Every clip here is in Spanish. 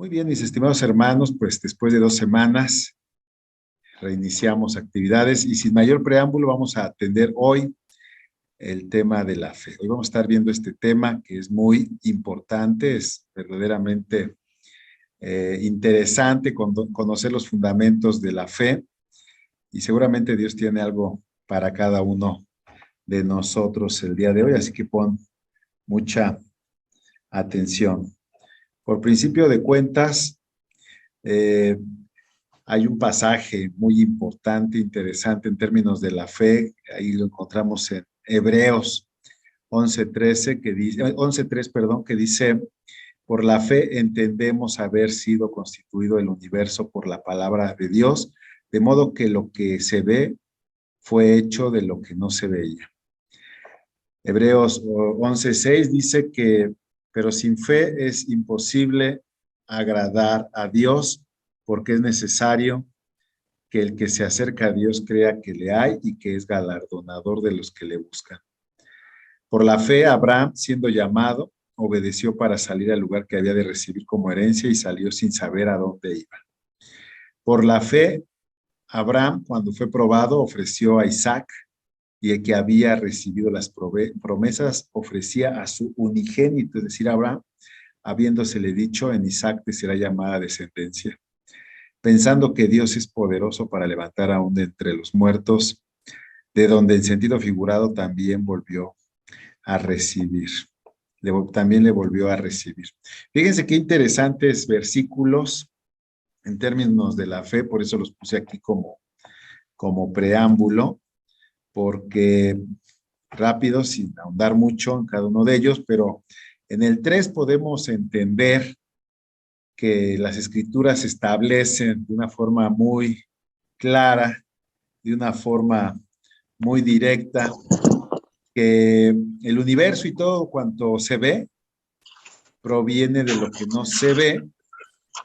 Muy bien, mis estimados hermanos, pues después de 2 semanas reiniciamos actividades y sin mayor preámbulo vamos a atender hoy el tema de la fe. Hoy vamos a estar viendo este tema que es muy importante, es verdaderamente interesante conocer los fundamentos de la fe y seguramente Dios tiene algo para cada uno de nosotros el día de hoy, así que pon mucha atención. Por principio de cuentas, eh, hay un pasaje muy importante, interesante en términos de la fe, ahí lo encontramos en Hebreos 11:13, que dice, 11:3, perdón, que dice, por la fe entendemos haber sido constituido el universo por la palabra de Dios, de modo que lo que se ve fue hecho de lo que no se veía. Hebreos 11:6 dice que, pero sin fe es imposible agradar a Dios, porque es necesario que el que se acerca a Dios crea que le hay y que es galardonador de los que le buscan. Por la fe, Abraham, siendo llamado, obedeció para salir al lugar que había de recibir como herencia y salió sin saber a dónde iba. Por la fe, Abraham, cuando fue probado, ofreció a Isaac, y el que había recibido las promesas ofrecía a su unigénito, es decir, Abraham, habiéndosele dicho, en Isaac te será llamada descendencia, pensando que Dios es poderoso para levantar aún de entre los muertos, de donde en sentido figurado también volvió a recibir. También le volvió a recibir. Fíjense qué interesantes versículos en términos de la fe, por eso los puse aquí como preámbulo, porque rápido, sin ahondar mucho en cada uno de ellos, pero en el 3 podemos entender que las escrituras establecen de una forma muy clara, de una forma muy directa, que el universo y todo cuanto se ve proviene de lo que no se ve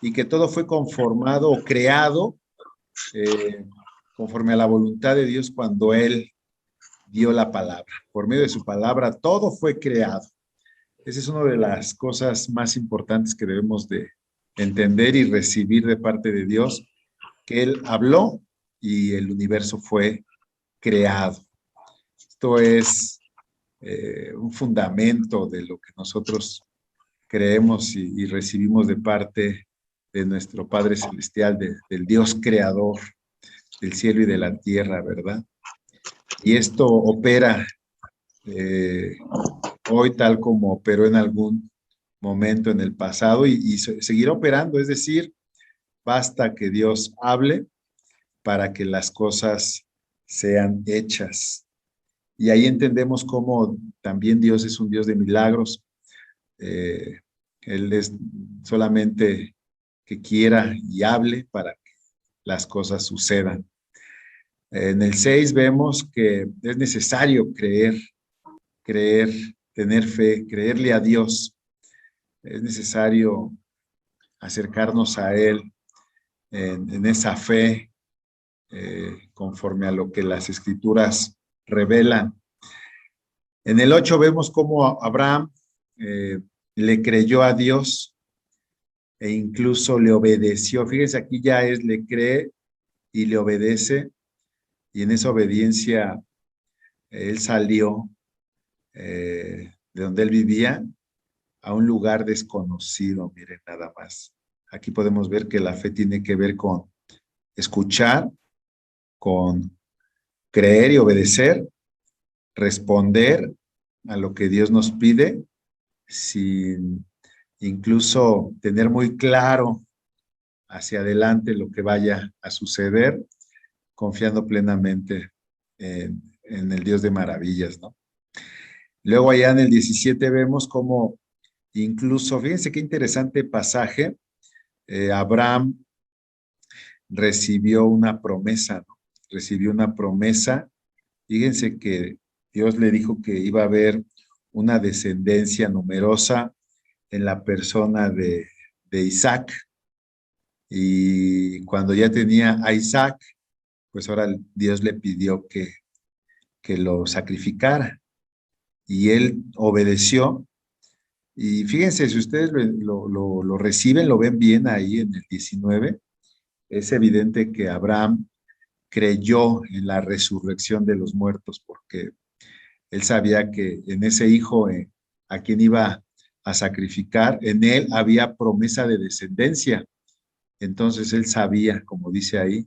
y que todo fue conformado o creado conforme a la voluntad de Dios cuando Él dio la palabra. Por medio de su palabra todo fue creado. Esa es una de las cosas más importantes que debemos de entender y recibir de parte de Dios, que Él habló y el universo fue creado. Esto es un fundamento de lo que nosotros creemos y recibimos de parte de nuestro Padre Celestial, del Dios creador del cielo y de la tierra, ¿verdad? Y esto opera hoy tal como operó en algún momento en el pasado y seguirá operando, es decir, basta que Dios hable para que las cosas sean hechas. Y ahí entendemos cómo también Dios es un Dios de milagros. Él es solamente que quiera y hable para que las cosas sucedan. En el 6 vemos que es necesario creer, tener fe, creerle a Dios. Es necesario acercarnos a Él en esa fe, conforme a lo que las Escrituras revelan. En el 8 vemos cómo Abraham le creyó a Dios e incluso le obedeció. Fíjense, aquí ya es le cree y le obedece, y en esa obediencia él salió de donde él vivía a un lugar desconocido. Miren nada más. Aquí podemos ver que la fe tiene que ver con escuchar, con creer y obedecer, responder a lo que Dios nos pide, sin incluso tener muy claro hacia adelante lo que vaya a suceder, confiando plenamente en el Dios de maravillas, ¿no? Luego allá en el 17 vemos cómo incluso, fíjense qué interesante pasaje, Abraham recibió una promesa, ¿no? Recibió una promesa. Fíjense que Dios le dijo que iba a haber una descendencia numerosa en la persona de Isaac. Y cuando ya tenía a Isaac, pues ahora Dios le pidió que lo sacrificara. Y él obedeció Y fíjense, si ustedes lo reciben, lo ven bien ahí en el 19, es evidente que Abraham creyó en la resurrección de los muertos, porque él sabía que en ese hijo a quien iba a sacrificar, en él había promesa de descendencia. Entonces él sabía, como dice ahí,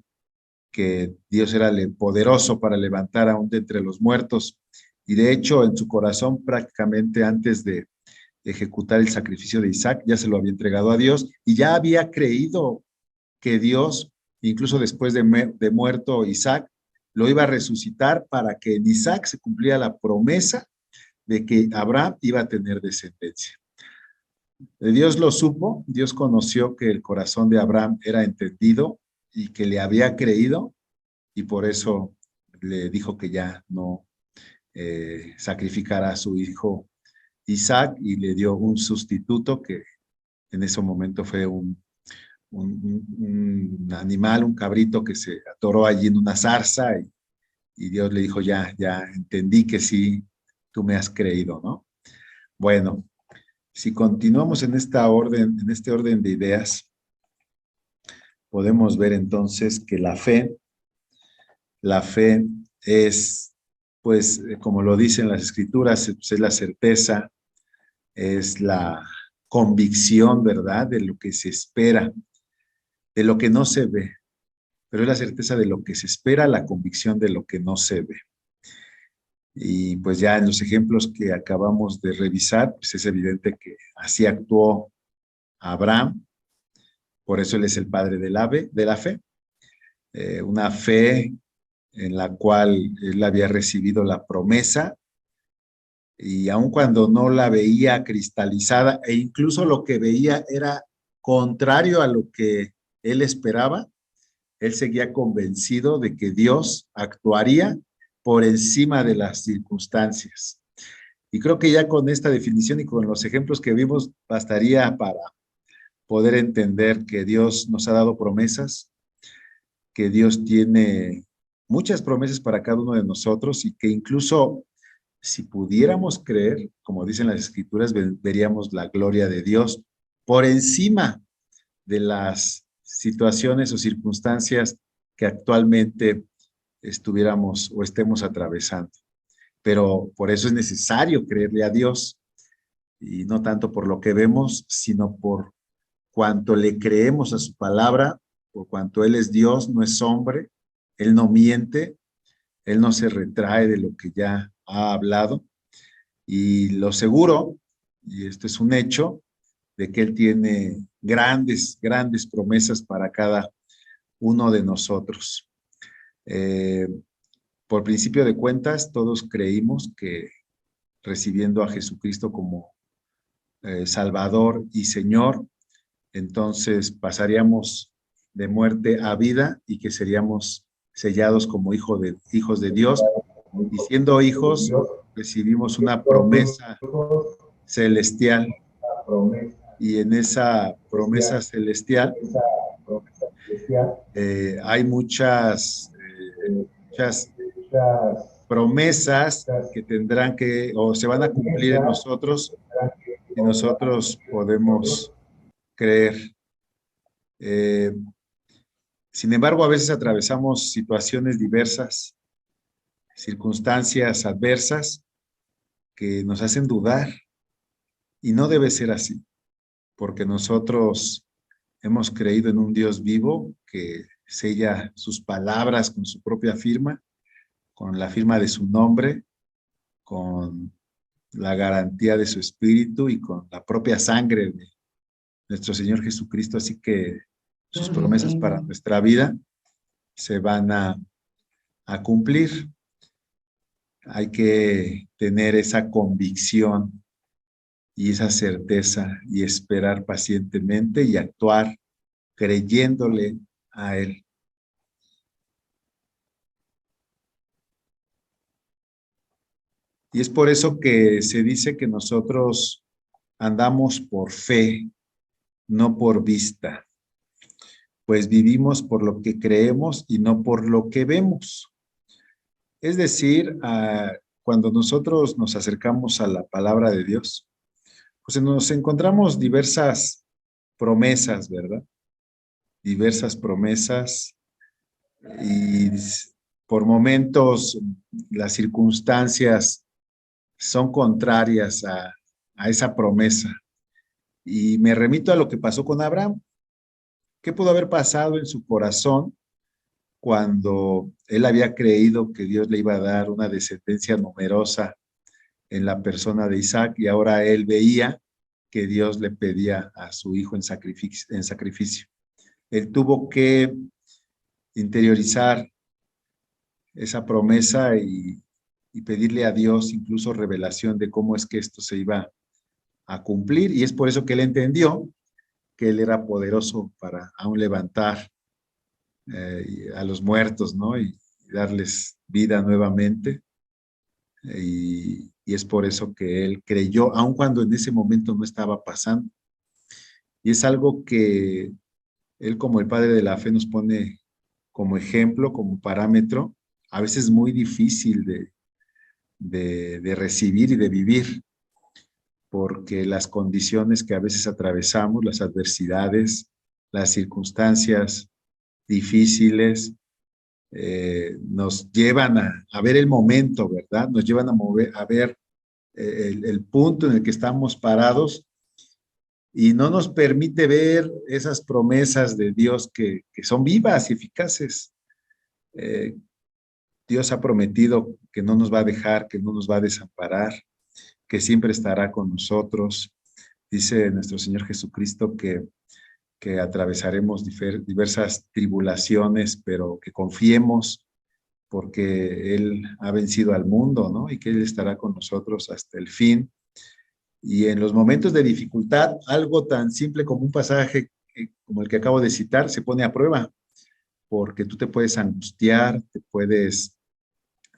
que Dios era poderoso para levantar aún de entre los muertos. Y de hecho, en su corazón, prácticamente antes de ejecutar el sacrificio de Isaac, ya se lo había entregado a Dios y ya había creído que Dios, incluso después de muerto Isaac, lo iba a resucitar para que en Isaac se cumplía la promesa de que Abraham iba a tener descendencia. Dios lo supo, Dios conoció que el corazón de Abraham era entendido y que le había creído, y por eso le dijo que ya no sacrificara a su hijo Isaac, y le dio un sustituto que en ese momento fue un animal, un cabrito que se atoró allí en una zarza, y Dios le dijo, ya entendí que sí, tú me has creído, ¿no? Bueno, si continuamos en esta orden, en este orden de ideas, podemos ver entonces que la fe es, pues, como lo dicen las escrituras, pues, es la certeza, es la convicción, ¿verdad? De lo que se espera, de lo que no se ve, pero es la certeza de lo que se espera, la convicción de lo que no se ve. Y pues ya en los ejemplos que acabamos de revisar, pues es evidente que así actuó Abraham, por eso él es el padre de la fe, una fe en la cual él había recibido la promesa, y aun cuando no la veía cristalizada, e incluso lo que veía era contrario a lo que él esperaba, él seguía convencido de que Dios actuaría por encima de las circunstancias. Y creo que ya con esta definición y con los ejemplos que vimos, bastaría para poder entender que Dios nos ha dado promesas, que Dios tiene muchas promesas para cada uno de nosotros, y que incluso si pudiéramos creer, como dicen las escrituras, veríamos la gloria de Dios por encima de las situaciones o circunstancias que actualmente estuviéramos o estemos atravesando. Pero por eso es necesario creerle a Dios, y no tanto por lo que vemos, sino por cuanto le creemos a su palabra, por cuanto Él es Dios, no es hombre, Él no miente, Él no se retrae de lo que ya ha hablado. Y lo seguro, y esto es un hecho, de que Él tiene grandes promesas para cada uno de nosotros. Eh, por principio de cuentas, todos creímos que recibiendo a Jesucristo como Salvador y Señor, entonces pasaríamos de muerte a vida, y que seríamos sellados como hijos de Dios. Y siendo hijos, recibimos una promesa celestial, y en esa promesa celestial hay muchas promesas que tendrán que, o se van a cumplir en nosotros, y nosotros podemos creer. Eh, Sin embargo, a veces atravesamos situaciones diversas, circunstancias adversas que nos hacen dudar, y no debe ser así, porque nosotros hemos creído en un Dios vivo que sella sus palabras con su propia firma, con la firma de su nombre, con la garantía de su espíritu y con la propia sangre de nuestro Señor Jesucristo. Así que sus promesas para nuestra vida se van a cumplir. Hay que tener esa convicción y esa certeza, y esperar pacientemente y actuar creyéndole a Él. Y es por eso que se dice que nosotros andamos por fe, no por vista, pues vivimos por lo que creemos y no por lo que vemos. Es decir, cuando nosotros nos acercamos a la palabra de Dios, pues nos encontramos diversas promesas, ¿verdad? Diversas promesas y por momentos las circunstancias son contrarias a esa promesa. Y me remito a lo que pasó con Abraham. ¿Qué pudo haber pasado en su corazón cuando él había creído que Dios le iba a dar una descendencia numerosa en la persona de Isaac y ahora él veía que Dios le pedía a su hijo en sacrificio? Él tuvo que interiorizar esa promesa y pedirle a Dios incluso revelación de cómo es que esto se iba a cumplir, y es por eso que él entendió que él era poderoso para aún levantar a los muertos, ¿no? Y darles vida nuevamente. Y es por eso que él creyó, aun cuando en ese momento no estaba pasando. Y es algo que él, como el padre de la fe, nos pone como ejemplo, como parámetro, a veces muy difícil de recibir y de vivir, porque las condiciones que a veces atravesamos, las adversidades, las circunstancias difíciles, nos llevan a ver el momento, ¿verdad? Nos llevan a ver el punto en el que estamos parados y no nos permite ver esas promesas de Dios que son vivas y eficaces. Eh, Dios ha prometido que no nos va a dejar, que no nos va a desamparar, que siempre estará con nosotros. Dice nuestro Señor Jesucristo que atravesaremos diversas tribulaciones, pero que confiemos porque Él ha vencido al mundo, ¿no? Y que Él estará con nosotros hasta el fin. Y en los momentos de dificultad, algo tan simple como un pasaje como el que acabo de citar se pone a prueba, porque tú te puedes angustiar, te puedes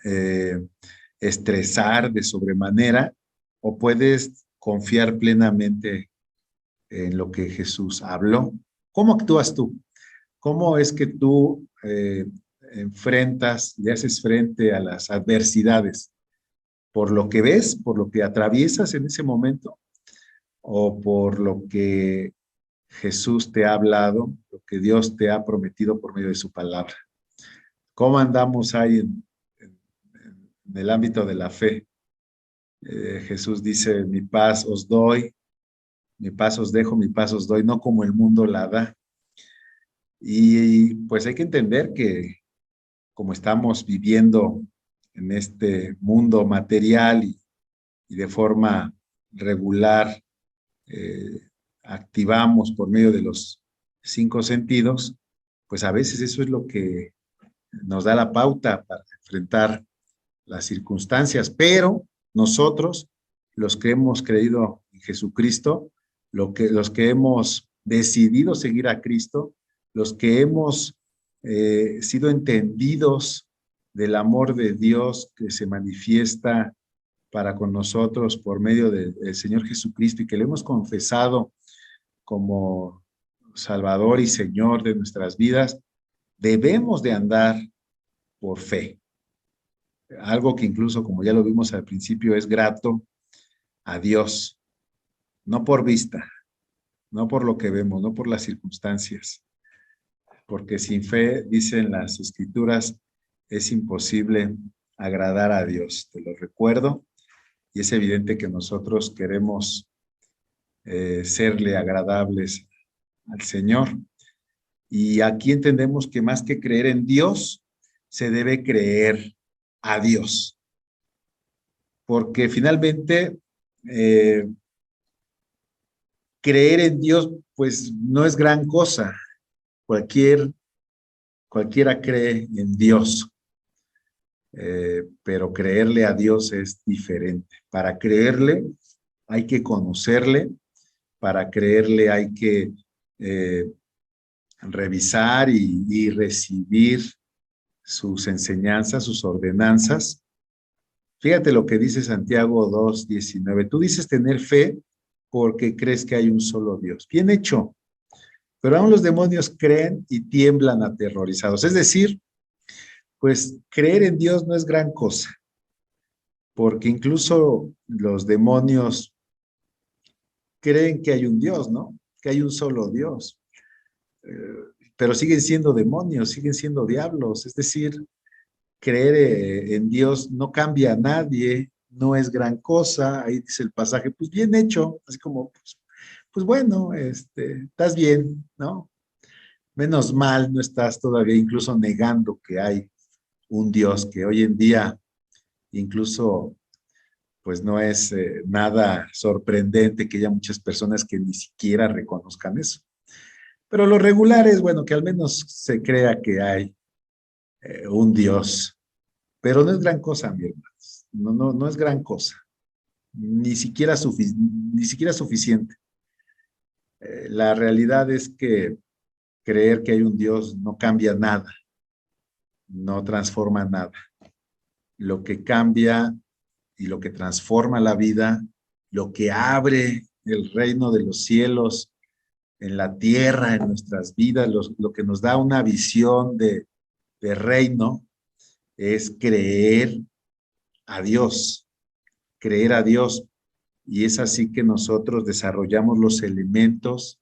eh, estresar de sobremanera, o puedes confiar plenamente en lo que Jesús habló. ¿Cómo actúas tú? ¿Cómo es que tú enfrentas, le haces frente a las adversidades? ¿Por lo que ves, por lo que atraviesas en ese momento, o por lo que Jesús te ha hablado, lo que Dios te ha prometido por medio de su palabra? ¿Cómo andamos ahí en el ámbito de la fe? Jesús dice, mi paz os doy, mi paz os dejo, mi paz os doy, no como el mundo la da. Y pues hay que entender que como estamos viviendo en este mundo material y de forma regular, eh, activamos por medio de los 5 sentidos, pues a veces eso es lo que nos da la pauta para enfrentar las circunstancias, pero nosotros, los que hemos creído en Jesucristo, los que hemos decidido seguir a Cristo, los que hemos sido entendidos del amor de Dios que se manifiesta para con nosotros por medio del Señor Jesucristo y que le hemos confesado como Salvador y Señor de nuestras vidas, debemos de andar por fe. Algo que incluso, como ya lo vimos al principio, es grato a Dios, no por vista, no por lo que vemos, no por las circunstancias, porque sin fe, dicen las Escrituras, es imposible agradar a Dios. Te lo recuerdo, y es evidente que nosotros queremos serle agradables al Señor. Y aquí entendemos que más que creer en Dios, se debe creer a Dios. Porque finalmente, creer en Dios, pues no es gran cosa. Cualquiera cree en Dios, pero creerle a Dios es diferente. Para creerle hay que conocerle, para creerle hay que revisar y recibir sus enseñanzas, sus ordenanzas. Fíjate lo que dice Santiago 2:19. Tú dices tener fe porque crees que hay un solo Dios. Bien hecho. Pero aún los demonios creen y tiemblan aterrorizados. Es decir, pues creer en Dios no es gran cosa, porque incluso los demonios creen que hay un Dios, ¿no? Que hay un solo Dios. Pero siguen siendo demonios, siguen siendo diablos. Es decir, creer en Dios no cambia a nadie, no es gran cosa. Ahí dice el pasaje, pues bien hecho, así como, pues bueno, estás bien, ¿no? Menos mal no estás todavía incluso negando que hay un Dios que hoy en día incluso pues no es nada sorprendente que haya muchas personas que ni siquiera reconozcan eso. Pero lo regular es, bueno, que al menos se crea que hay un Dios, pero no es gran cosa, mi hermano. No es gran cosa, ni siquiera suficiente. La realidad es que creer que hay un Dios no cambia nada, no transforma nada. Lo que cambia y lo que transforma la vida, lo que abre el reino de los cielos en la tierra, en nuestras vidas, lo que nos da una visión de reino, es a Dios, creer a Dios. Y es así que nosotros desarrollamos los elementos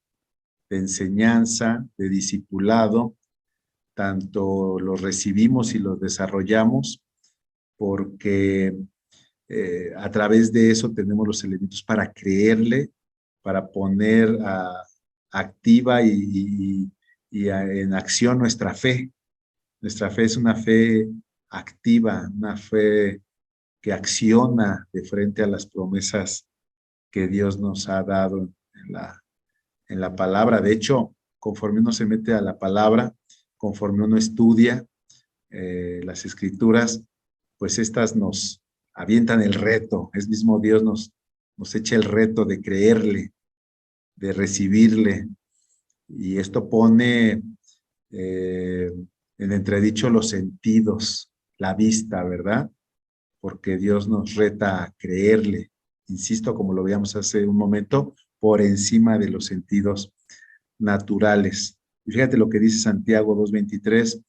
de enseñanza, de discipulado, tanto los recibimos y los desarrollamos, porque a través de eso tenemos los elementos para creerle, para poner activa en acción nuestra fe. Nuestra fe es una fe activa, una fe que acciona de frente a las promesas que Dios nos ha dado en la palabra. De hecho, conforme uno se mete a la palabra, conforme uno estudia las escrituras, pues estas nos avientan el reto. Es mismo Dios nos echa el reto de creerle, de recibirle. Y esto pone en entredicho los sentidos, la vista, ¿verdad? Porque Dios nos reta a creerle, insisto, como lo veíamos hace un momento, por encima de los sentidos naturales. Y fíjate lo que dice Santiago 2:23,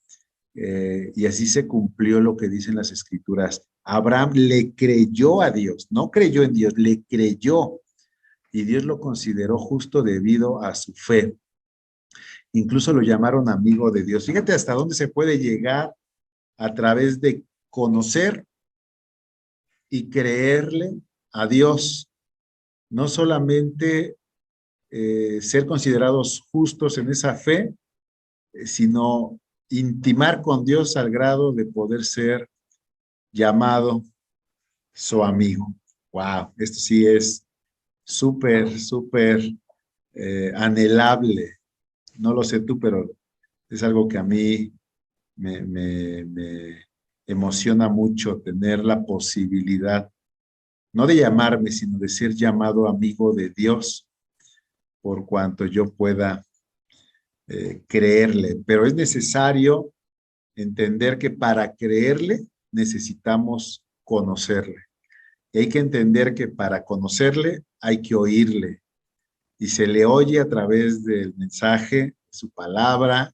y así se cumplió lo que dicen las escrituras. Abraham le creyó a Dios, no creyó en Dios, le creyó, y Dios lo consideró justo debido a su fe. Incluso lo llamaron amigo de Dios. Fíjate hasta dónde se puede llegar a través de conocer y creerle a Dios. No solamente ser considerados justos en esa fe, sino intimar con Dios al grado de poder ser llamado su amigo. Wow, esto sí es súper anhelable. No lo sé tú, pero es algo que a mí me emociona mucho tener la posibilidad, no de llamarme, sino de ser llamado amigo de Dios, por cuanto yo pueda creerle. Pero es necesario entender que para creerle necesitamos conocerle. Y hay que entender que para conocerle hay que oírle. Y se le oye a través del mensaje, su palabra,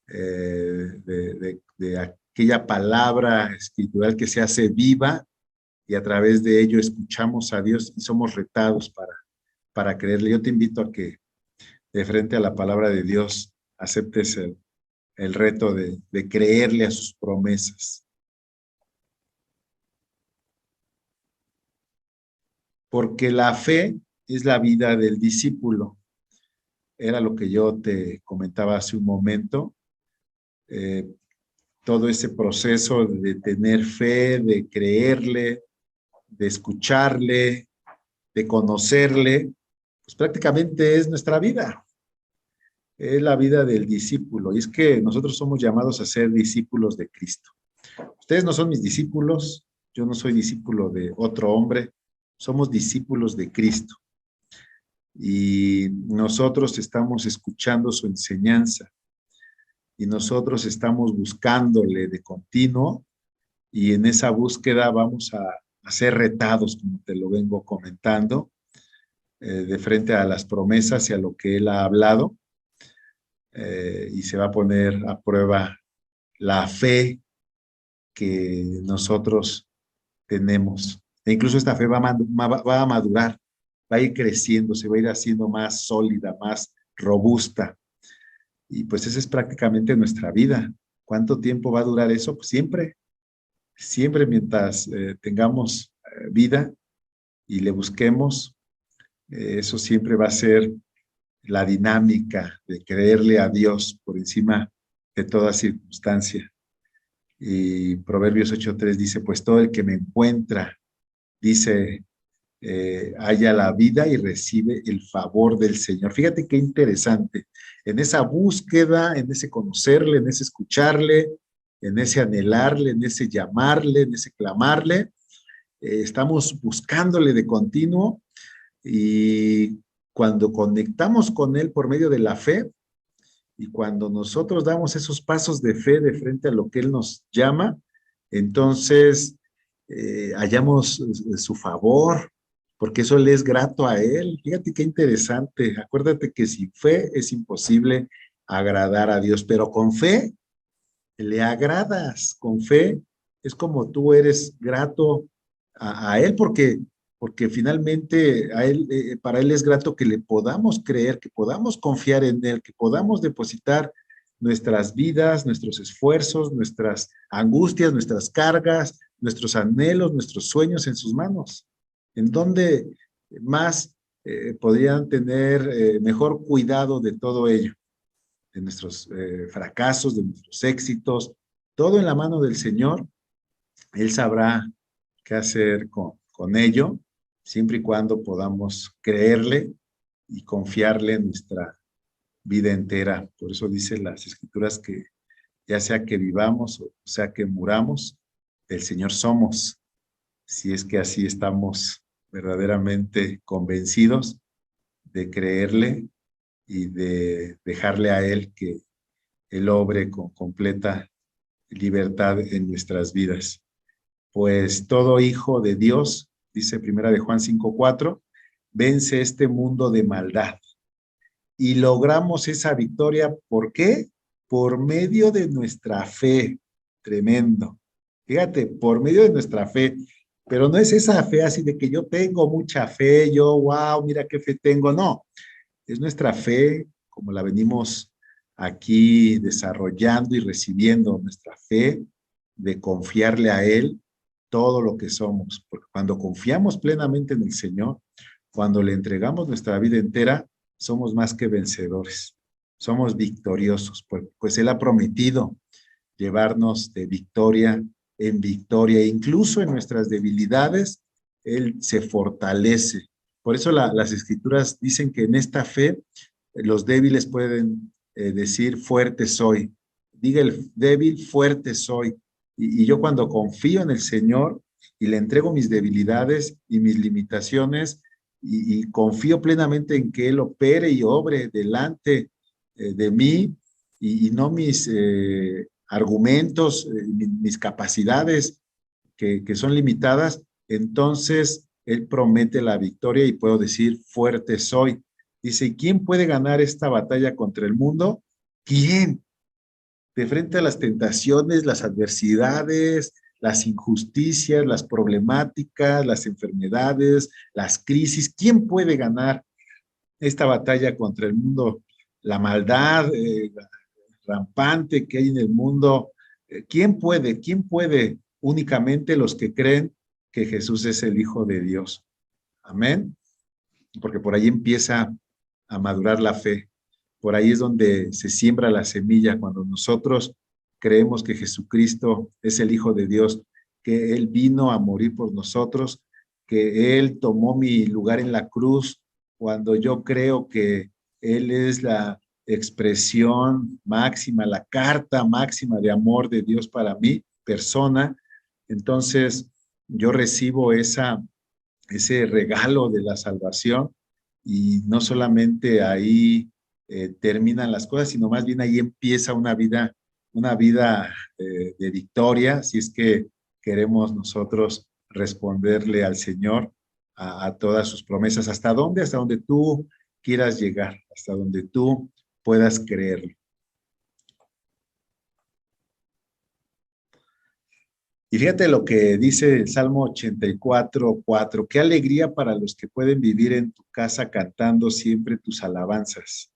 de aquella palabra escritural que se hace viva, y a través de ello escuchamos a Dios y somos retados para creerle. Yo te invito a que de frente a la palabra de Dios aceptes el reto de creerle a sus promesas. Porque la fe es la vida del discípulo. Era lo que yo te comentaba hace un momento. Eh, Todo ese proceso de tener fe, de creerle, de escucharle, de conocerle, pues prácticamente es nuestra vida. Es la vida del discípulo. Y es que nosotros somos llamados a ser discípulos de Cristo. Ustedes no son mis discípulos, yo no soy discípulo de otro hombre, somos discípulos de Cristo. Y nosotros estamos escuchando su enseñanza y nosotros estamos buscándole de continuo, y en esa búsqueda vamos a ser retados, como te lo vengo comentando, de frente a las promesas y a lo que él ha hablado, y se va a poner a prueba la fe que nosotros tenemos. E incluso esta fe va a madurar va a ir creciendo, se va a ir haciendo más sólida, más robusta. Y pues esa es prácticamente nuestra vida. ¿Cuánto tiempo va a durar eso? Pues siempre, siempre mientras tengamos vida y le busquemos, eso siempre va a ser la dinámica de creerle a Dios por encima de toda circunstancia. Y Proverbios 8:3 dice, pues todo el que me encuentra, dice, halla la vida y recibe el favor del Señor. Fíjate qué interesante. En esa búsqueda, en ese conocerle, en ese escucharle, en ese anhelarle, en ese llamarle, en ese clamarle, estamos buscándole de continuo y cuando conectamos con Él por medio de la fe y cuando nosotros damos esos pasos de fe de frente a lo que Él nos llama, entonces hallamos su favor, porque eso le es grato a Él. Fíjate qué interesante. Acuérdate que sin fe es imposible agradar a Dios, pero con fe le agradas, con fe es como tú eres grato a Él, porque finalmente a él, para Él es grato que le podamos creer, que podamos confiar en Él, que podamos depositar nuestras vidas, nuestros esfuerzos, nuestras angustias, nuestras cargas, nuestros anhelos, nuestros sueños en sus manos. ¿En donde más podrían tener mejor cuidado de todo ello? De nuestros fracasos, de nuestros éxitos, todo en la mano del Señor. Él sabrá qué hacer con ello, siempre y cuando podamos creerle y confiarle en nuestra vida entera. Por eso dicen las Escrituras que ya sea que vivamos o sea que muramos, del Señor somos, si es que así estamos verdaderamente convencidos de creerle y de dejarle a Él que Él obre con completa libertad en nuestras vidas. Pues todo hijo de Dios, dice Primera de Juan 5:4, vence este mundo de maldad. Y logramos esa victoria, ¿por qué? Por medio de nuestra fe. Tremendo. Fíjate, por medio de nuestra fe. Pero no es esa fe así de que yo tengo mucha fe, yo, wow, mira qué fe tengo. No, es nuestra fe, como la venimos aquí desarrollando y recibiendo, nuestra fe de confiarle a Él todo lo que somos. Porque cuando confiamos plenamente en el Señor, cuando le entregamos nuestra vida entera, somos más que vencedores, somos victoriosos, pues Él ha prometido llevarnos de victoria en victoria, e incluso en nuestras debilidades, Él se fortalece. Por eso las escrituras dicen que en esta fe los débiles pueden decir fuerte soy. Diga el débil, fuerte soy. Y yo cuando confío en el Señor y le entrego mis debilidades y mis limitaciones y confío plenamente en que Él opere y obre delante de mí y no mis argumentos, mis capacidades que son limitadas, entonces Él promete la victoria y puedo decir, fuerte soy. Dice, ¿quién puede ganar esta batalla contra el mundo? ¿Quién? De frente a las tentaciones, las adversidades, las injusticias, las problemáticas, las enfermedades, las crisis, ¿quién puede ganar esta batalla contra el mundo? La maldad rampante que hay en el mundo. ¿Quién puede? ¿Quién puede? Únicamente los que creen que Jesús es el Hijo de Dios. Amén. Porque por ahí empieza a madurar la fe. Por ahí es donde se siembra la semilla, cuando nosotros creemos que Jesucristo es el Hijo de Dios, que Él vino a morir por nosotros, que Él tomó mi lugar en la cruz, cuando yo creo que Él es la expresión máxima, la carta máxima de amor de Dios para mí, persona, entonces yo recibo ese regalo de la salvación y no solamente ahí terminan las cosas, sino más bien ahí empieza una vida de victoria, si es que queremos nosotros responderle al Señor a todas sus promesas. ¿Hasta dónde? Hasta donde tú quieras llegar, hasta donde tú puedas creerlo. Y fíjate lo que dice el Salmo 84:4. Qué alegría para los que pueden vivir en tu casa cantando siempre tus alabanzas.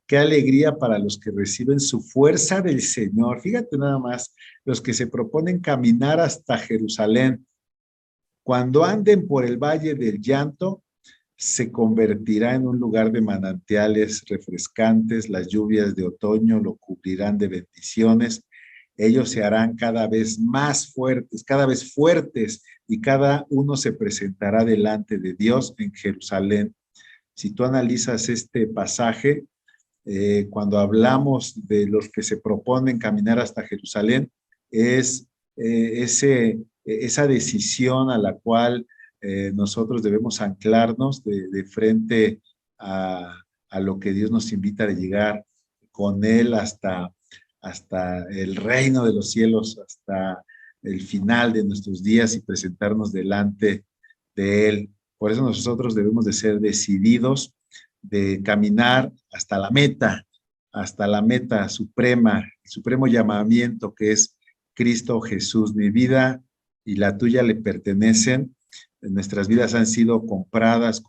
Qué alegría para los que reciben su fuerza del Señor. Fíjate nada más, los que se proponen caminar hasta Jerusalén. Cuando anden por el valle del llanto, se convertirá en un lugar de manantiales refrescantes, las lluvias de otoño lo cubrirán de bendiciones, ellos se harán cada vez más fuertes, cada vez fuertes, y cada uno se presentará delante de Dios en Jerusalén. Si tú analizas este pasaje, cuando hablamos de los que se proponen caminar hasta Jerusalén, es esa decisión a la cual nosotros debemos anclarnos de frente a lo que Dios nos invita de llegar con Él hasta el reino de los cielos, hasta el final de nuestros días y presentarnos delante de Él. Por eso nosotros debemos de ser decididos de caminar hasta la meta suprema, el supremo llamamiento que es Cristo Jesús. Mi vida y la tuya le pertenecen. Nuestras vidas han sido compradas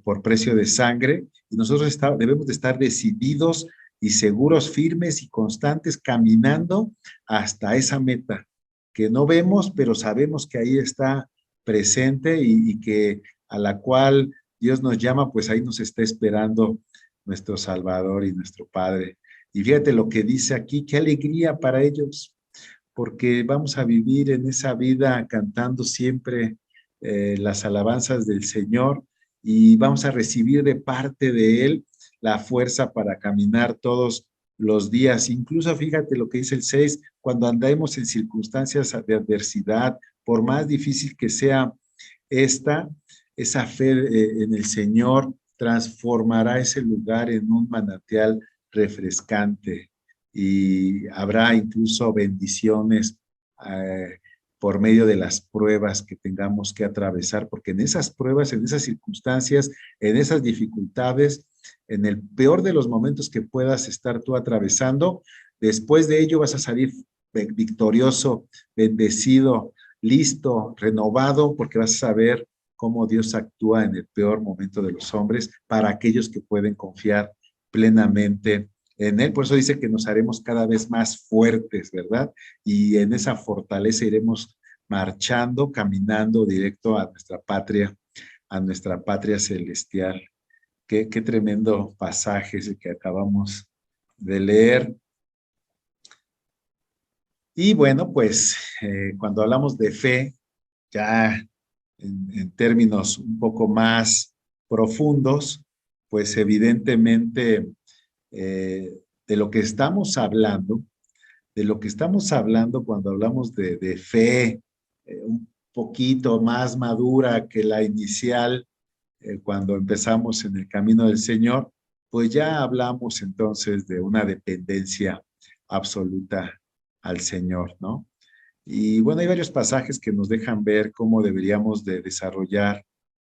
por precio de sangre y nosotros debemos de estar decididos y seguros, firmes y constantes, caminando hasta esa meta que no vemos, pero sabemos que ahí está presente y que a la cual Dios nos llama, pues ahí nos está esperando nuestro Salvador y nuestro Padre. Y fíjate lo que dice aquí, qué alegría para ellos, porque vamos a vivir en esa vida cantando siempre las alabanzas del Señor y vamos a recibir de parte de Él la fuerza para caminar todos los días. Incluso fíjate lo que dice el 6, cuando andemos en circunstancias de adversidad, por más difícil que sea esta, esa fe en el Señor transformará ese lugar en un manantial refrescante y habrá incluso bendiciones por medio de las pruebas que tengamos que atravesar, porque en esas pruebas, en esas circunstancias, en esas dificultades, en el peor de los momentos que puedas estar tú atravesando, después de ello vas a salir victorioso, bendecido, listo, renovado, porque vas a saber cómo Dios actúa en el peor momento de los hombres para aquellos que pueden confiar plenamente en Él. Por eso dice que nos haremos cada vez más fuertes, ¿verdad? Y en esa fortaleza iremos marchando, caminando directo a nuestra patria celestial. Qué tremendo pasaje ese que acabamos de leer. Y bueno, pues cuando hablamos de fe, ya en términos un poco más profundos, pues evidentemente de lo que estamos hablando, cuando hablamos de fe, un poquito más madura que la inicial, cuando empezamos en el camino del Señor, pues ya hablamos entonces de una dependencia absoluta al Señor, ¿no? Y bueno, hay varios pasajes que nos dejan ver cómo deberíamos de desarrollar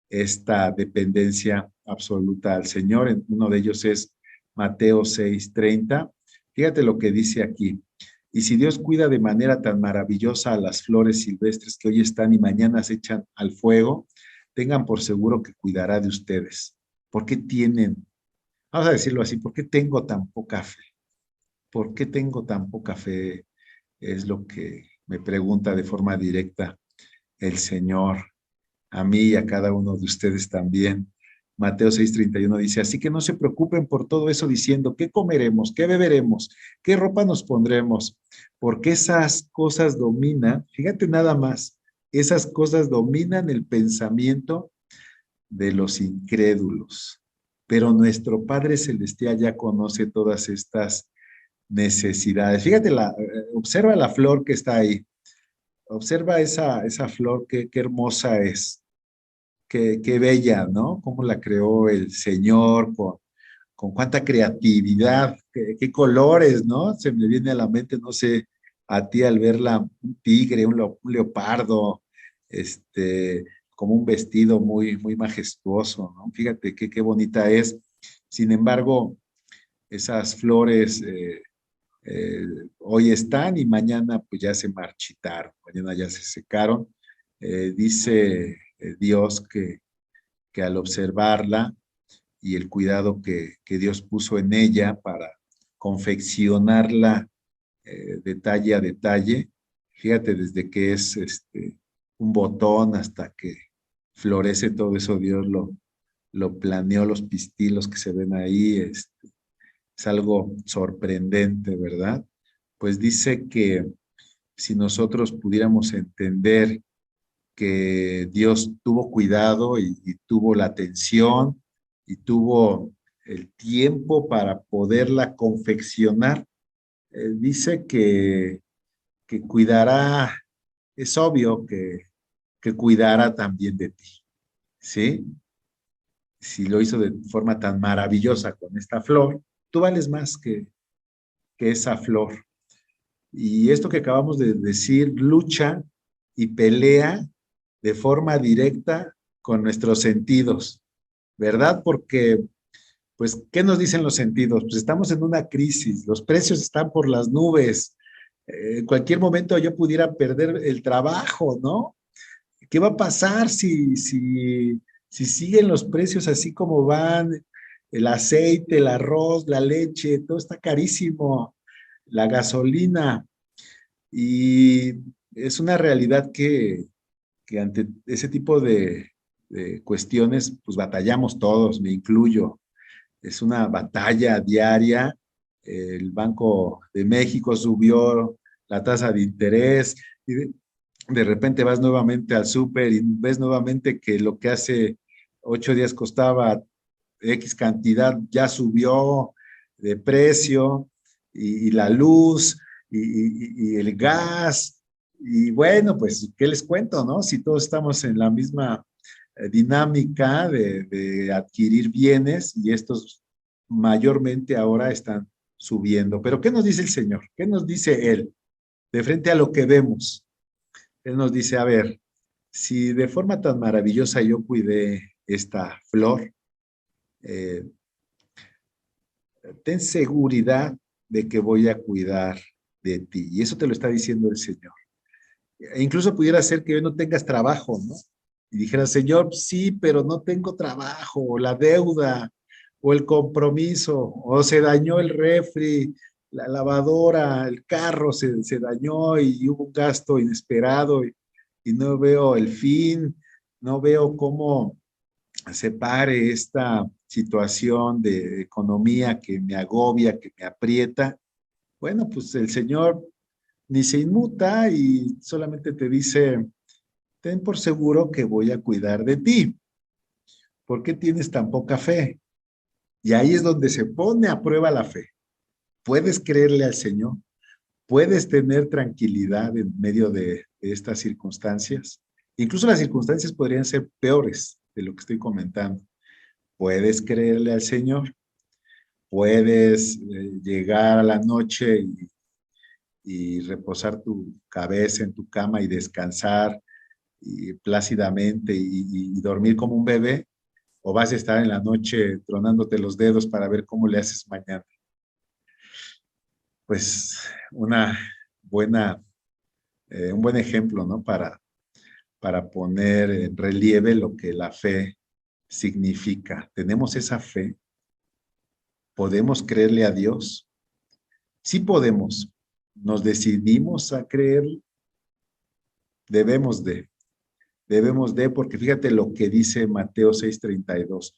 esta dependencia absoluta al Señor. Uno de ellos es Mateo 6:30. Fíjate lo que dice aquí. Y si Dios cuida de manera tan maravillosa a las flores silvestres que hoy están y mañana se echan al fuego, tengan por seguro que cuidará de ustedes. ¿Por qué tienen, vamos a decirlo así, por qué tengo tan poca fe? ¿Por qué tengo tan poca fe? Es lo que me pregunta de forma directa el Señor, a mí y a cada uno de ustedes también. Mateo 6:31 dice, así que no se preocupen por todo eso diciendo, ¿qué comeremos? ¿Qué beberemos? ¿Qué ropa nos pondremos? Porque esas cosas dominan, fíjate nada más, esas cosas dominan el pensamiento de los incrédulos. Pero nuestro Padre Celestial ya conoce todas estas necesidades. Fíjate, observa la flor que está ahí. Observa esa flor, qué hermosa es, qué bella, ¿no? Cómo la creó el Señor, con cuánta creatividad, qué colores, ¿no? Se me viene a la mente, no sé, a ti al verla, un tigre, un leopardo, como un vestido muy majestuoso, ¿no? Fíjate qué bonita es. Sin embargo, esas flores Hoy están y mañana pues ya se marchitaron, mañana ya se secaron. Dice Dios que al observarla y el cuidado que Dios puso en ella para confeccionarla detalle a detalle, fíjate, desde que es un botón hasta que florece todo eso, Dios lo planeó, los pistilos que se ven ahí, es algo sorprendente, ¿verdad? Pues dice que si nosotros pudiéramos entender que Dios tuvo cuidado y tuvo la atención y tuvo el tiempo para poderla confeccionar, dice que cuidará, es obvio que cuidará también de ti, ¿sí? Si lo hizo de forma tan maravillosa con esta flor, tú vales más que esa flor. Y esto que acabamos de decir, lucha y pelea de forma directa con nuestros sentidos, ¿verdad? Porque, pues, ¿qué nos dicen los sentidos? Pues estamos en una crisis, los precios están por las nubes, en cualquier momento yo pudiera perder el trabajo, ¿no? ¿Qué va a pasar si siguen los precios así como van? El aceite, el arroz, la leche, todo está carísimo, la gasolina. Y es una realidad que ante ese tipo de cuestiones, pues batallamos todos, me incluyo. Es una batalla diaria. El Banco de México subió la tasa de interés y de repente vas nuevamente al súper y ves nuevamente que lo que hace 8 días costaba X cantidad ya subió de precio y la luz y el gas. Y bueno, pues, ¿qué les cuento, no? Si todos estamos en la misma dinámica de adquirir bienes y estos mayormente ahora están subiendo. Pero ¿qué nos dice el Señor? ¿Qué nos dice Él? De frente a lo que vemos, Él nos dice, a ver, si de forma tan maravillosa yo cuidé esta flor, eh, ten seguridad de que voy a cuidar de ti. Y eso te lo está diciendo el Señor. E incluso pudiera ser que hoy no tengas trabajo, ¿no? Y dijeras, Señor, sí, pero no tengo trabajo, o la deuda, o el compromiso, o se dañó el refri, la lavadora, el carro se dañó y hubo un gasto inesperado y no veo el fin, no veo cómo separe esta situación de economía que me agobia, que me aprieta. Bueno, pues el Señor ni se inmuta y solamente te dice, ten por seguro que voy a cuidar de ti. ¿Por qué tienes tan poca fe? Y ahí es donde se pone a prueba la fe. ¿Puedes creerle al Señor? ¿Puedes tener tranquilidad en medio de estas circunstancias? Incluso las circunstancias podrían ser peores de lo que estoy comentando. ¿Puedes creerle al Señor? ¿Puedes llegar a la noche y reposar tu cabeza en tu cama y descansar y plácidamente y dormir como un bebé? ¿O vas a estar en la noche tronándote los dedos para ver cómo le haces mañana? Pues una buena, un buen ejemplo, ¿no? Para poner en relieve lo que la fe significa. ¿Tenemos esa fe? ¿Podemos creerle a Dios? Sí podemos. ¿Nos decidimos a creer? Debemos de, porque fíjate lo que dice Mateo 6:32.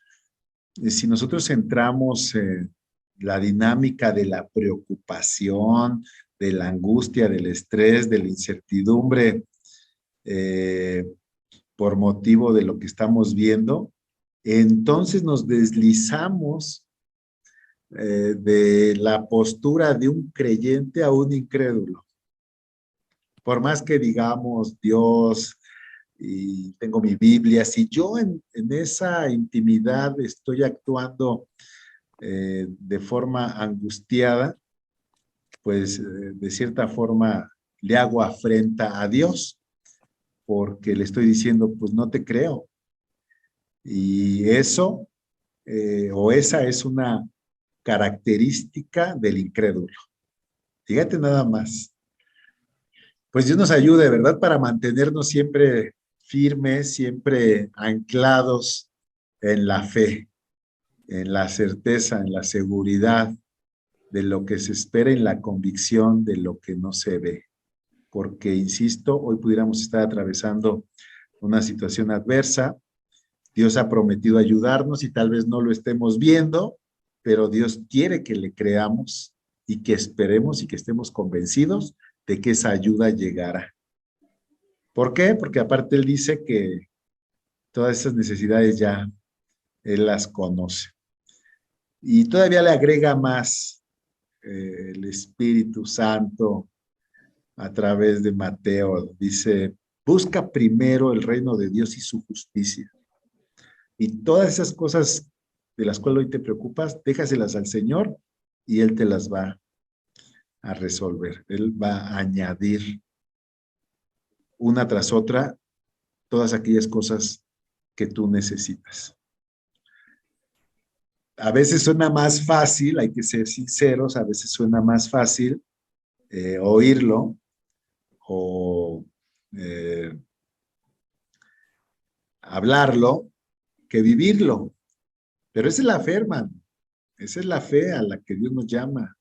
Si nosotros entramos en la dinámica de la preocupación, de la angustia, del estrés, de la incertidumbre, eh, por motivo de lo que estamos viendo, entonces nos deslizamos de la postura de un creyente a un incrédulo. Por más que digamos Dios y tengo mi Biblia, si yo en esa intimidad estoy actuando de forma angustiada, pues de cierta forma le hago afrenta a Dios porque le estoy diciendo, pues no te creo. Y eso o esa es una característica del incrédulo. Fíjate nada más. Pues Dios nos ayude, ¿verdad? Para mantenernos siempre firmes, siempre anclados en la fe, en la certeza, en la seguridad de lo que se espera, en la convicción de lo que no se ve. Porque, insisto, hoy pudiéramos estar atravesando una situación adversa. Dios ha prometido ayudarnos y tal vez no lo estemos viendo, pero Dios quiere que le creamos y que esperemos y que estemos convencidos de que esa ayuda llegará. ¿Por qué? Porque aparte Él dice que todas esas necesidades ya Él las conoce. Y todavía le agrega más el Espíritu Santo a través de Mateo. Dice, busca primero el reino de Dios y su justicia. Y todas esas cosas de las cuales hoy te preocupas, déjaselas al Señor y Él te las va a resolver. Él va a añadir una tras otra todas aquellas cosas que tú necesitas. A veces suena más fácil, hay que ser sinceros, a veces suena más fácil oírlo o hablarlo que vivirlo. Pero esa es la fe, hermano. Esa es la fe a la que Dios nos llama.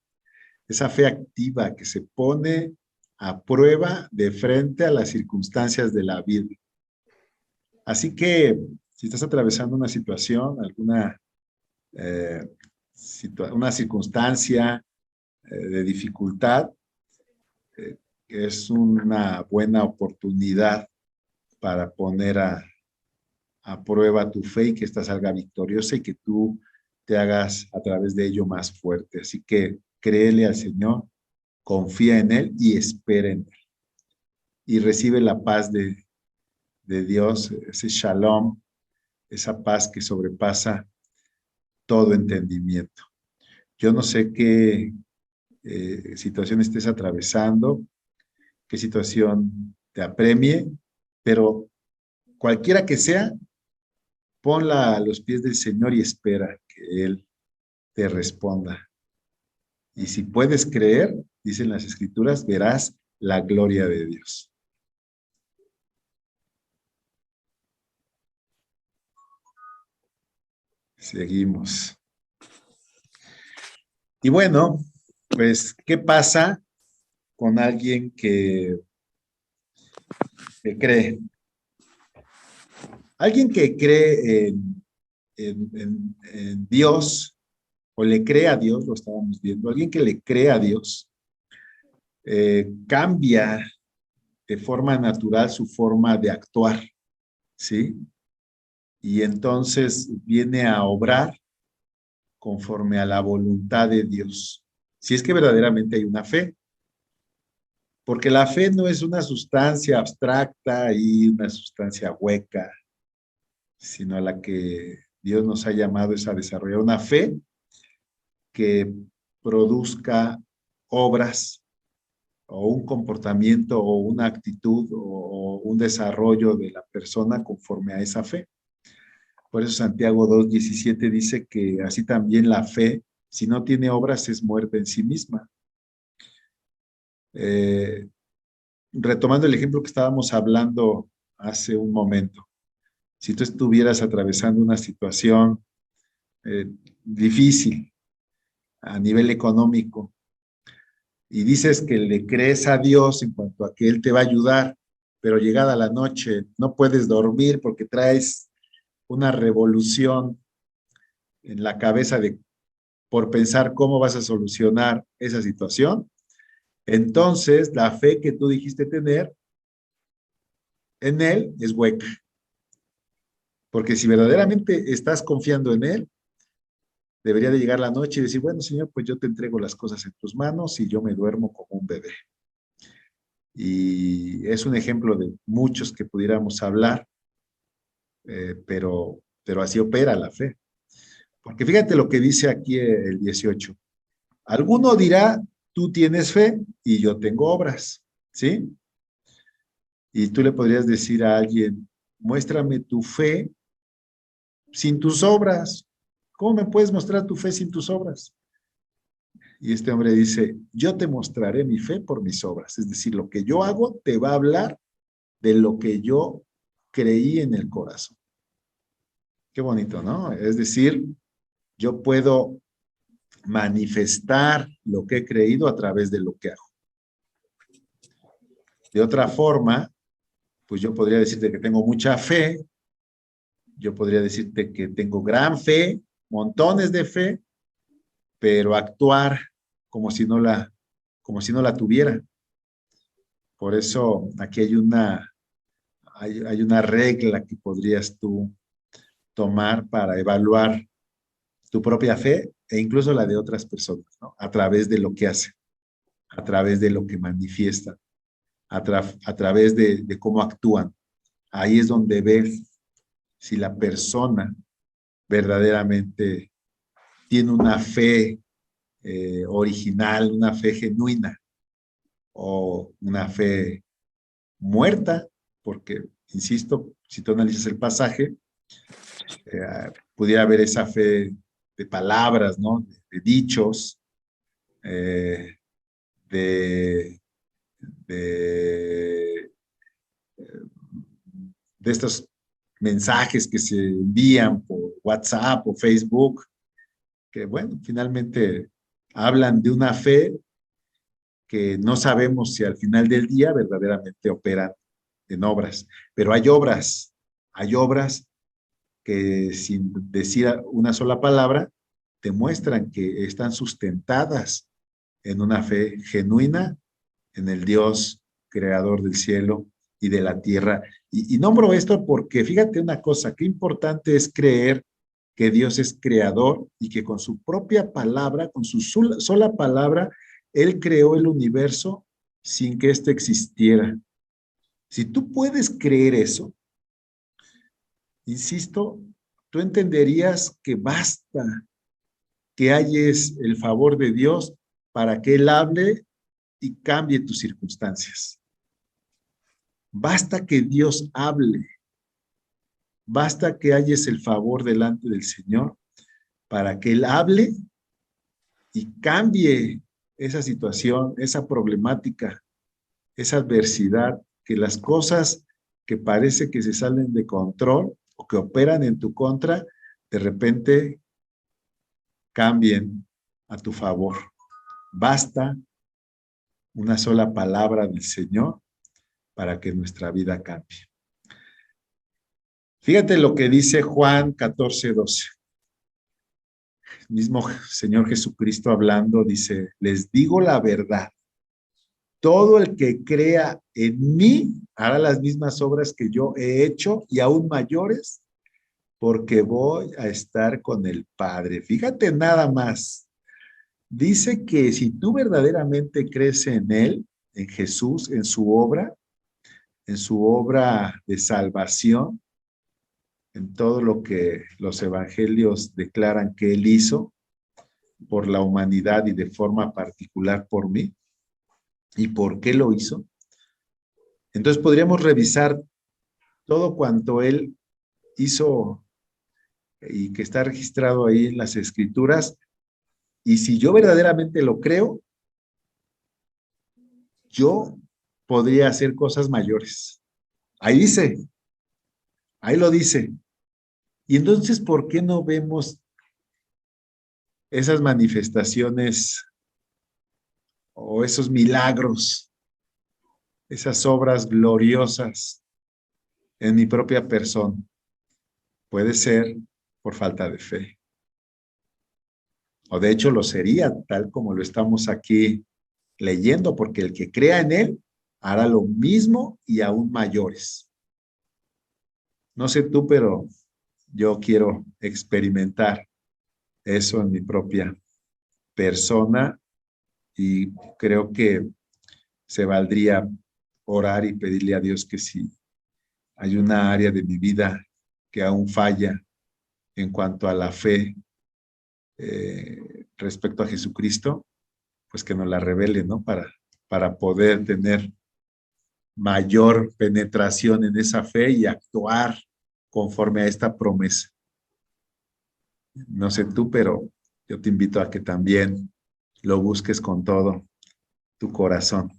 Esa fe activa que se pone a prueba de frente a las circunstancias de la vida. Así que si estás atravesando una situación, una circunstancia de dificultad, es una buena oportunidad para poner a prueba tu fe y que esta salga victoriosa y que tú te hagas a través de ello más fuerte. Así que créele al Señor, confía en Él y espera en Él. Y recibe la paz de Dios, ese shalom, esa paz que sobrepasa todo entendimiento. Yo no sé qué situación estés atravesando, qué situación te apremie, pero cualquiera que sea, ponla a los pies del Señor y espera que Él te responda. Y si puedes creer, dicen las Escrituras, verás la gloria de Dios. Seguimos. Y bueno, pues, ¿qué pasa con alguien que cree? Alguien que cree en Dios o le cree a Dios, lo estábamos viendo, alguien que le cree a Dios, cambia de forma natural su forma de actuar, ¿sí? Y entonces viene a obrar conforme a la voluntad de Dios. Si es que verdaderamente hay una fe, porque la fe no es una sustancia abstracta y una sustancia hueca, sino a la que Dios nos ha llamado es a desarrollar una fe que produzca obras o un comportamiento o una actitud o un desarrollo de la persona conforme a esa fe. Por eso Santiago 2:17 dice que así también la fe, si no tiene obras, es muerta en sí misma. Retomando el ejemplo que estábamos hablando hace un momento, si tú estuvieras atravesando una situación difícil a nivel económico y dices que le crees a Dios en cuanto a que Él te va a ayudar, pero llegada la noche no puedes dormir porque traes una revolución en la cabeza por pensar cómo vas a solucionar esa situación, entonces la fe que tú dijiste tener en Él es hueca. Porque si verdaderamente estás confiando en Él, debería de llegar la noche y decir, bueno, Señor, pues yo te entrego las cosas en tus manos y yo me duermo como un bebé. Y es un ejemplo de muchos que pudiéramos hablar, pero así opera la fe. Porque fíjate lo que dice aquí el 18. Alguno dirá, tú tienes fe y yo tengo obras, ¿sí? Y tú le podrías decir a alguien, muéstrame tu fe sin tus obras. ¿Cómo me puedes mostrar tu fe sin tus obras? Y este hombre dice, yo te mostraré mi fe por mis obras. Es decir, lo que yo hago te va a hablar de lo que yo creí en el corazón. Qué bonito, ¿no? Es decir, yo puedo manifestar lo que he creído a través de lo que hago. De otra forma, pues yo podría decirte que tengo mucha fe, yo podría decirte que tengo gran fe, montones de fe, pero actuar como si no la tuviera. Por eso aquí hay una regla que podrías tú tomar para evaluar tu propia fe e incluso la de otras personas, ¿no? A través de lo que hace, a través de lo que manifiesta, a través de cómo actúan. Ahí es donde ves si la persona verdaderamente tiene una fe original, una fe genuina o una fe muerta, porque, insisto, si tú analizas el pasaje, pudiera haber esa fe de palabras, ¿no? De dichos, eh, de, de, de estos mensajes que se envían por WhatsApp o Facebook, que bueno, finalmente hablan de una fe que no sabemos si al final del día verdaderamente operan en obras, pero hay obras que sin decir una sola palabra demuestran que están sustentadas en una fe genuina en el Dios creador del cielo y de la tierra. Y nombro esto porque fíjate una cosa, qué importante es creer que Dios es creador y que con su propia palabra, con su sola palabra, Él creó el universo sin que éste existiera. Si tú puedes creer eso, insisto, tú entenderías que basta que halles el favor de Dios para que Él hable y cambie tus circunstancias. Basta que Dios hable, basta que halles el favor delante del Señor para que Él hable y cambie esa situación, esa problemática, esa adversidad, que las cosas que parece que se salen de control o que operan en tu contra, de repente cambien a tu favor. Basta una sola palabra del Señor para que nuestra vida cambie. Fíjate lo que dice Juan 14:12. El mismo Señor Jesucristo hablando dice, les digo la verdad, todo el que crea en mí hará las mismas obras que yo he hecho y aún mayores, porque voy a estar con el Padre. Fíjate nada más. Dice que si tú verdaderamente crees en Él, en Jesús, en su obra de salvación, en todo lo que los evangelios declaran que Él hizo por la humanidad y de forma particular por mí, y por qué lo hizo. Entonces podríamos revisar todo cuanto Él hizo y que está registrado ahí en las Escrituras, y si yo verdaderamente lo creo, yo podría hacer cosas mayores. Ahí dice, ahí lo dice. Y entonces, ¿por qué no vemos esas manifestaciones o esos milagros, esas obras gloriosas en mi propia persona? Puede ser por falta de fe. O de hecho lo sería, tal como lo estamos aquí leyendo, porque el que crea en Él hará lo mismo y aún mayores. No sé tú, pero yo quiero experimentar eso en mi propia persona y creo que se valdría orar y pedirle a Dios que si hay una área de mi vida que aún falla en cuanto a la fe respecto a Jesucristo, pues que nos la revele, ¿no? Para poder tener mayor penetración en esa fe y actuar conforme a esta promesa. No sé tú, pero yo te invito a que también lo busques con todo tu corazón.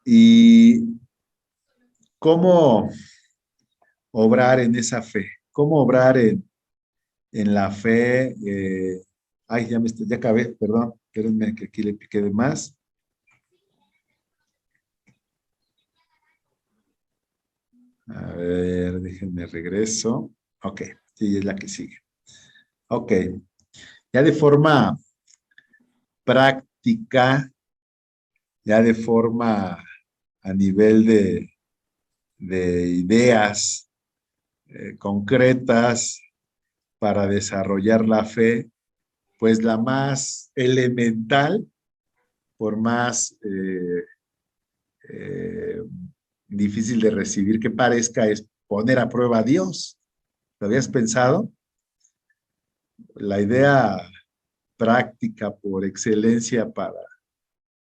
¿Y cómo obrar en esa fe? ¿Cómo obrar en la fe? Ay, ya acabé, perdón, espérenme que aquí le piqué de más. A ver, déjenme regreso. Ok, sí, es la que sigue. Ok, ya de forma práctica, ya de forma a nivel de ideas concretas para desarrollar la fe, pues la más elemental, por más eh, difícil de recibir que parezca, es poner a prueba a Dios. ¿Lo habías pensado? La idea práctica por excelencia para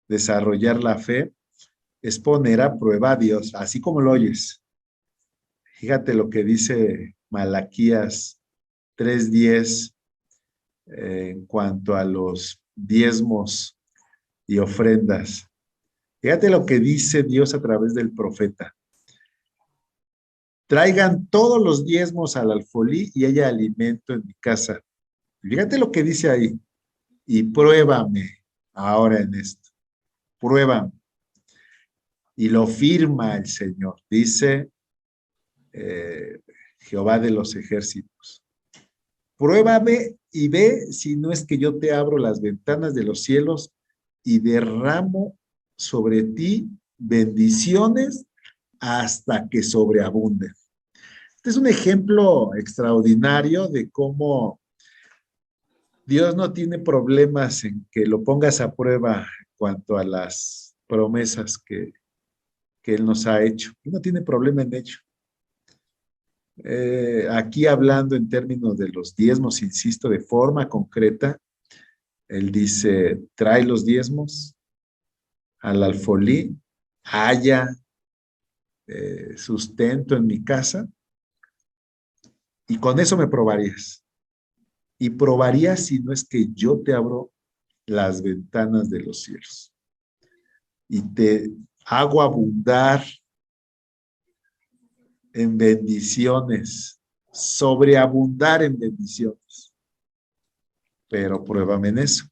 desarrollar la fe es poner a prueba a Dios, así como lo oyes. Fíjate lo que dice Malaquías 3:10 en cuanto a los diezmos y ofrendas. Fíjate lo que dice Dios a través del profeta. Traigan todos los diezmos al alfolí y haya alimento en mi casa. Fíjate lo que dice ahí. Y pruébame ahora en esto. Pruébame. Y lo firma el Señor. Dice Jehová de los ejércitos. Pruébame y ve si no es que yo te abro las ventanas de los cielos y derramo sobre ti bendiciones hasta que sobreabunden. Este es un ejemplo extraordinario de cómo Dios no tiene problemas en que lo pongas a prueba en cuanto a las promesas que Él nos ha hecho. No tiene problema en ello. Aquí hablando en términos de los diezmos, insisto, de forma concreta, Él dice, trae los diezmos al alfolí, haya sustento en mi casa, y con eso me probarías. Y probarías si no es que yo te abro las ventanas de los cielos y te hago abundar en bendiciones, sobreabundar en bendiciones. Pero pruébame en eso.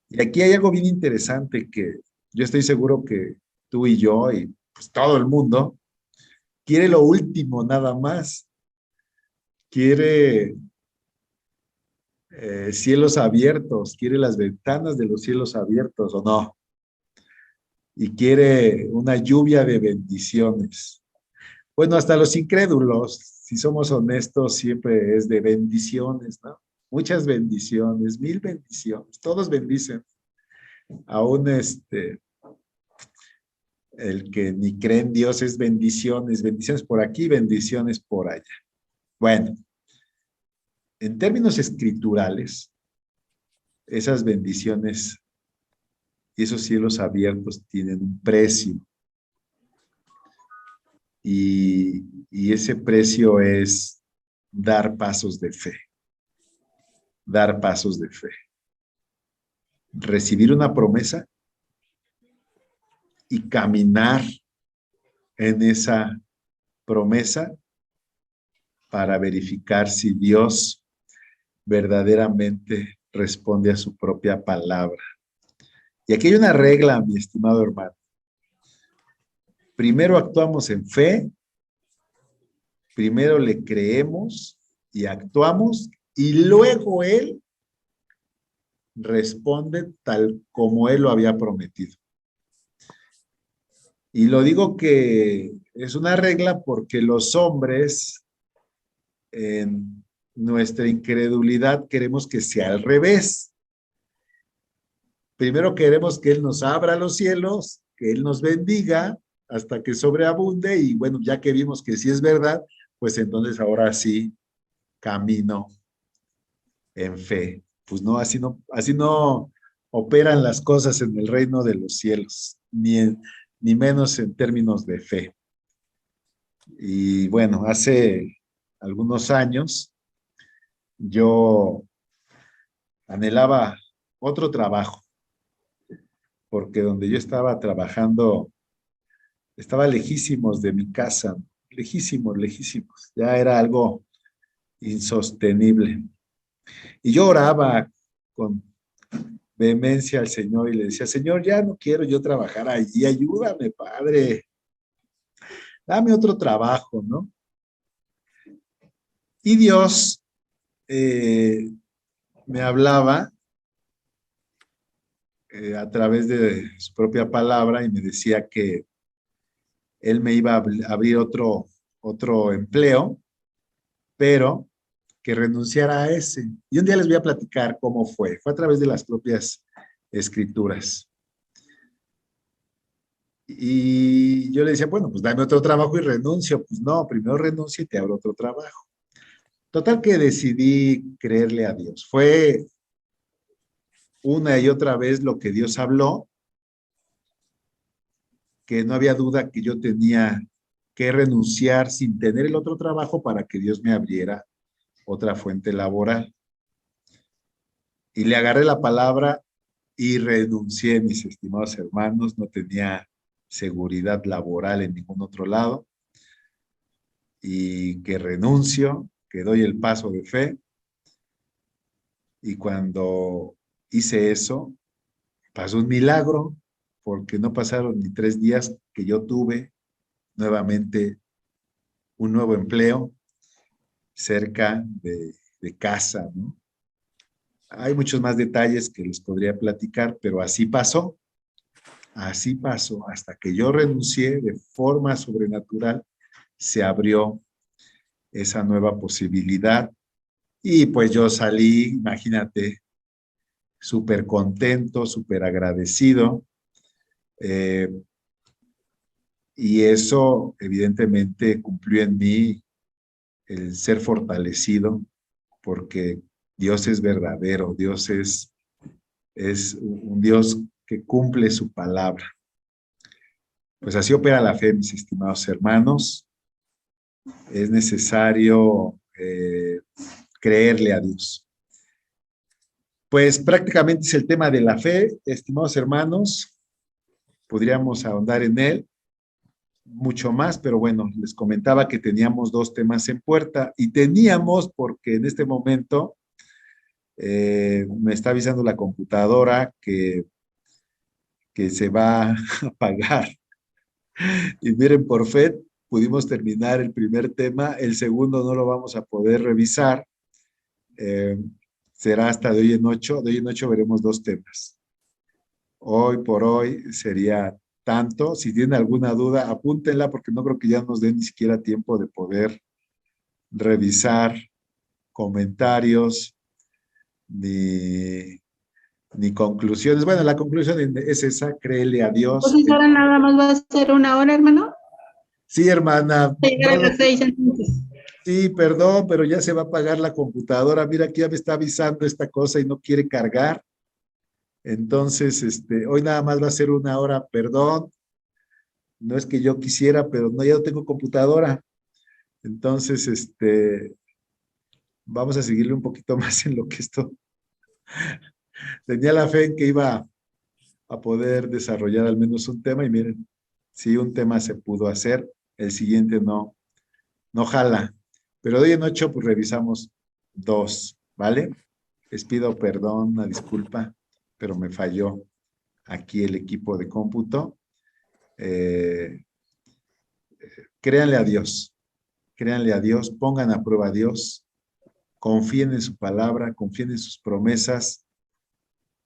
Y aquí hay algo bien interesante que yo estoy seguro que tú y yo y pues todo el mundo quiere lo último nada más. Quiere cielos abiertos, quiere las ventanas de los cielos abiertos o no. Y quiere una lluvia de bendiciones. Bueno, hasta los incrédulos, si somos honestos, siempre es de bendiciones, ¿no? Muchas bendiciones, 1000 bendiciones, todos bendicen. Aún el que ni cree en Dios es bendiciones, bendiciones por aquí, bendiciones por allá. Bueno, en términos escriturales, esas bendiciones y esos cielos abiertos tienen un precio. Y ese precio es dar pasos de fe. Dar pasos de fe. Recibir una promesa y caminar en esa promesa para verificar si Dios verdaderamente responde a su propia palabra. Y aquí hay una regla, mi estimado hermano. Primero actuamos en fe, primero le creemos y actuamos, y luego Él responde tal como Él lo había prometido. Y lo digo que es una regla porque los hombres en nuestra incredulidad queremos que sea al revés. Primero queremos que Él nos abra los cielos, que Él nos bendiga hasta que sobreabunde y bueno, ya que vimos que sí es verdad, pues entonces ahora sí camino en fe. Pues no, así no operan las cosas en el reino de los cielos, ni menos en términos de fe. Y bueno, hace algunos años yo anhelaba otro trabajo, porque donde yo estaba trabajando estaba lejísimos de mi casa, lejísimos, lejísimos. Ya era algo insostenible. Y yo oraba con vehemencia al Señor y le decía, Señor, ya no quiero yo trabajar allí, ayúdame, Padre, dame otro trabajo, ¿no? Y Dios me hablaba a través de su propia palabra y me decía que Él me iba a abrir otro empleo, pero que renunciara a ese. Y un día les voy a platicar cómo fue. Fue a través de las propias escrituras. Y yo le decía, bueno, pues dame otro trabajo y renuncio. Pues no, primero renuncio y te abro otro trabajo. Total que decidí creerle a Dios. Fue una y otra vez lo que Dios habló, que no había duda que yo tenía que renunciar sin tener el otro trabajo para que Dios me abriera otra fuente laboral. Y le agarré la palabra y renuncié, mis estimados hermanos, no tenía seguridad laboral en ningún otro lado y que renuncio, que doy el paso de fe y cuando hice eso, pasó un milagro porque no pasaron ni 3 días que yo tuve nuevamente un nuevo empleo cerca de casa, ¿no? Hay muchos más detalles que les podría platicar, pero así pasó, hasta que yo renuncié de forma sobrenatural, se abrió esa nueva posibilidad y pues yo salí, imagínate, súper contento, súper agradecido eh, y eso evidentemente cumplió en mí el ser fortalecido porque Dios es verdadero, Dios es un Dios que cumple su palabra. Pues así opera la fe, mis estimados hermanos. Es necesario creerle a Dios. Pues prácticamente es el tema de la fe, estimados hermanos. Podríamos ahondar en él mucho más, pero bueno, les comentaba que teníamos 2 temas en puerta y teníamos porque en este momento me está avisando la computadora que se va a apagar. Y miren, por fe pudimos terminar el primer tema, el segundo no lo vamos a poder revisar. Eh, será hasta de hoy en 8 veremos 2 temas. Hoy por hoy sería tanto. Si tienen alguna duda, apúntenla porque no creo que ya nos den ni siquiera tiempo de poder revisar comentarios ni conclusiones. Bueno, la conclusión es esa, créele a Dios. Entonces ahora nada más va a ser 1 hora, hermano. Sí, hermana. Llegar a las 6 entonces. Sí, perdón, pero ya se va a apagar la computadora. Mira, aquí ya me está avisando esta cosa y no quiere cargar. Entonces, hoy nada más va a ser 1 hora, perdón. No es que yo quisiera, pero no, ya no tengo computadora. Entonces, vamos a seguirle un poquito más en lo que esto. Tenía la fe en que iba a poder desarrollar al menos un tema y miren, sí, un tema se pudo hacer, el siguiente no jala. Pero de hoy en 8, pues revisamos 2, ¿vale? Les pido perdón, una disculpa, pero me falló aquí el equipo de cómputo. Créanle a Dios, pongan a prueba a Dios, confíen en su palabra, confíen en sus promesas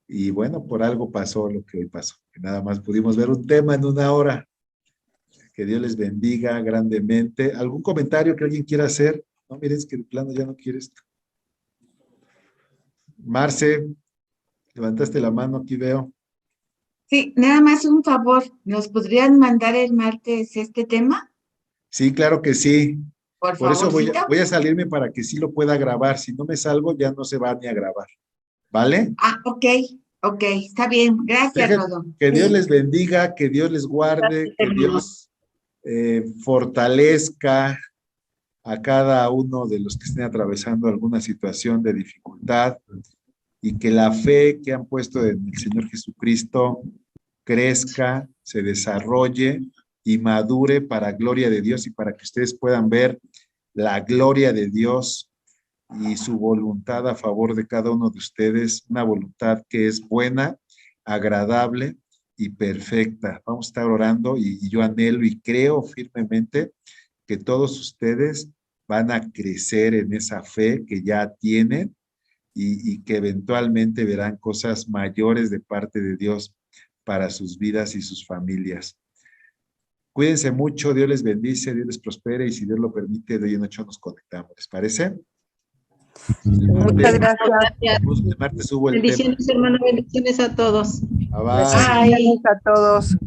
y bueno, por algo pasó lo que hoy pasó, que nada más pudimos ver un tema en 1 hora. Que Dios les bendiga grandemente. ¿Algún comentario que alguien quiera hacer? No, miren, es que de plano ya no quieres. Marce, levantaste la mano, aquí veo. Sí, nada más un favor, ¿nos podrían mandar el martes este tema? Sí, claro que sí. Por Por eso favorcito. voy a salirme para que sí lo pueda grabar. Si no me salgo, ya no se va ni a grabar. ¿Vale? Ah, ok, está bien. Gracias, Rodo. Que Dios Sí, les bendiga, que Dios les guarde, gracias, que hermano. Dios fortalezca a cada uno de los que estén atravesando alguna situación de dificultad y que la fe que han puesto en el Señor Jesucristo crezca, se desarrolle y madure para gloria de Dios y para que ustedes puedan ver la gloria de Dios y su voluntad a favor de cada uno de ustedes, una voluntad que es buena, agradable y perfecta. Vamos a estar orando y yo anhelo y creo firmemente que todos ustedes van a crecer en esa fe que ya tienen y que eventualmente verán cosas mayores de parte de Dios para sus vidas y sus familias. Cuídense mucho, Dios les bendice, Dios les prospere y si Dios lo permite, de hoy en noche nos conectamos. ¿Les parece? Muchas gracias. El martes hubo el tema. Bendiciones, hermano, bendiciones a todos. Bye bye. Bendiciones a todos.